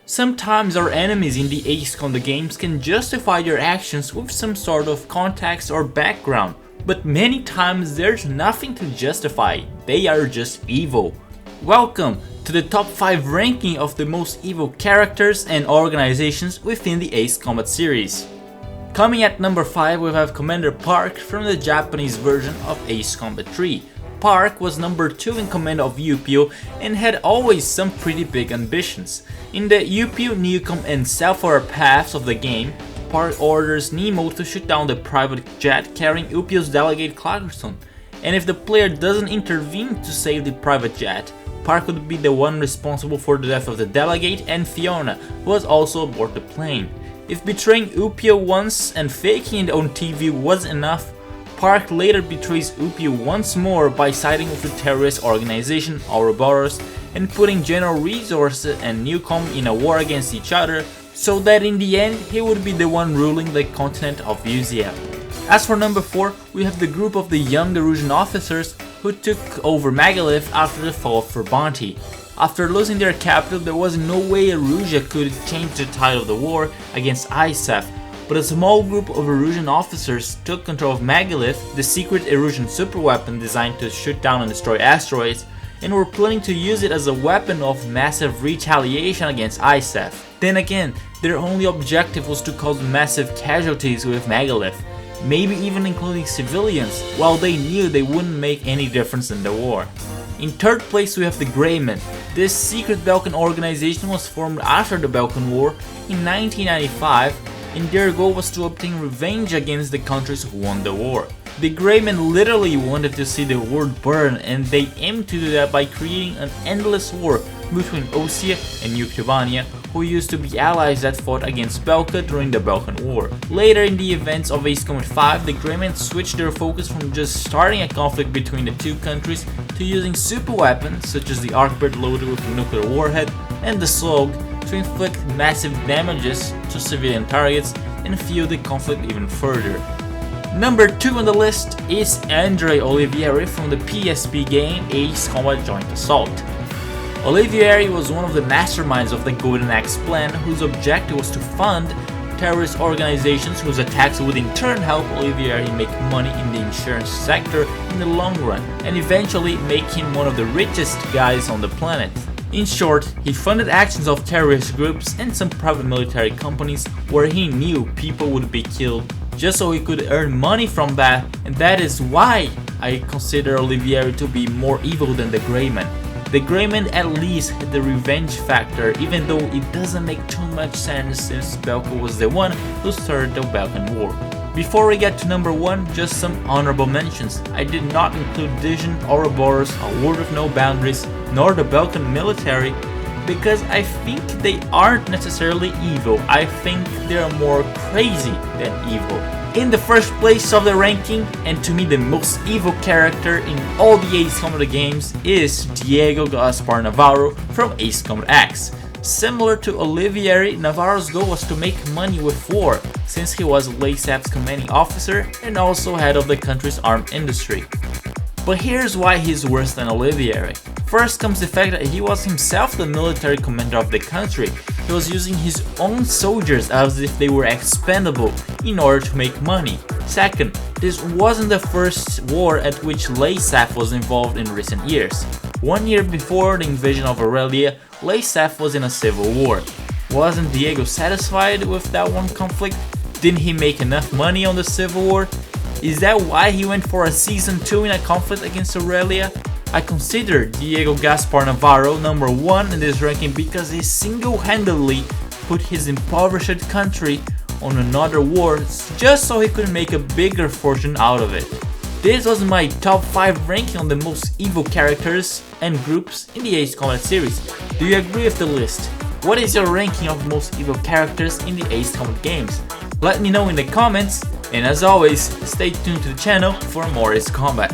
Sometimes our enemies in the Ace Combat games can justify their actions with some sort of context or background, but many times there's nothing to justify, they are just evil. Welcome to the top 5 ranking of the most evil characters and organizations within the Ace Combat series. Coming at number 5 we have Commander Park from the Japanese version of Ace Combat 3. Park was number 2 in command of UPO and had always some pretty big ambitions. In the UPO, Newcom and Self-aware paths of the game, Park orders Nemo to shoot down the private jet carrying UPO's delegate Clarkson, and if the player doesn't intervene to save the private jet, Park would be the one responsible for the death of the delegate and Fiona, who was also aboard the plane. If betraying UPO once and faking it on TV was enough, Park later betrays UPO once more by siding with the terrorist organization Ouroboros and putting General Resources and Newcom in a war against each other, so that in the end he would be the one ruling the continent of Uzia. As for number 4, we have the group of the young Delusion officers who took over Megalith after the fall of Verbonte. After losing their capital, there was no way Erusea could change the tide of the war against Isef, but a small group of Erusian officers took control of Megalith, the secret Erusian superweapon designed to shoot down and destroy asteroids, and were planning to use it as a weapon of massive retaliation against Isef. Then again, their only objective was to cause massive casualties with Megalith, maybe even including civilians, while they knew they wouldn't make any difference in the war. In third place we have the Greyman. This secret Balkan organization was formed after the Balkan War in 1995, and their goal was to obtain revenge against the countries who won the war. The Greymen literally wanted to see the world burn, and they aimed to do that by creating an endless war between Ossia and New Cubania, who used to be allies that fought against Belka during the Balkan War. Later in the events of Ace Combat 5, the Greymen switched their focus from just starting a conflict between the two countries to using super weapons such as the Arcbird loaded with a nuclear warhead and the Slug to inflict massive damages to civilian targets and fuel the conflict even further. Number 2 on the list is Andre Olivieri from the PSP game Ace Combat Joint Assault. Olivieri was one of the masterminds of the Golden Axe plan, whose objective was to fund terrorist organizations whose attacks would in turn help Olivieri make money in the insurance sector in the long run, and eventually make him one of the richest guys on the planet. In short, he funded actions of terrorist groups and some private military companies where he knew people would be killed, just so he could earn money from that, and that is why I consider Olivieri to be more evil than the Greyman. The Greyman at least had the revenge factor, even though it doesn't make too much sense since Belka was the one who started the Balkan War. Before we get to number 1, just some honorable mentions. I did not include Delusion, Ouroboros, A World with No Boundaries, nor the Balkan military, because I think they aren't necessarily evil. I think they're more crazy than evil. In the first place of the ranking, and to me the most evil character in all the Ace Combat games, is Diego Gaspar Navarro from Ace Combat X. Similar to Olivieri, Navarro's goal was to make money with war, since he was LASAP's commanding officer and also head of the country's armed industry. But here's why he's worse than Olivieri. First comes the fact that he was himself the military commander of the country. He was using his own soldiers as if they were expendable in order to make money. Second, this wasn't the first war at which LASAF was involved in recent years. 1 year before the invasion of Aurelia, LASAF was in a civil war. Wasn't Diego satisfied with that one conflict? Didn't he make enough money on the civil war? Is that why he went for a season 2 in a conflict against Aurelia? I consider Diego Gaspar Navarro number 1 in this ranking because he single-handedly put his impoverished country on another war just so he could make a bigger fortune out of it. This was my top 5 ranking on the most evil characters and groups in the Ace Combat series. Do you agree with the list? What is your ranking of most evil characters in the Ace Combat games? Let me know in the comments, and as always, stay tuned to the channel for more Ace Combat.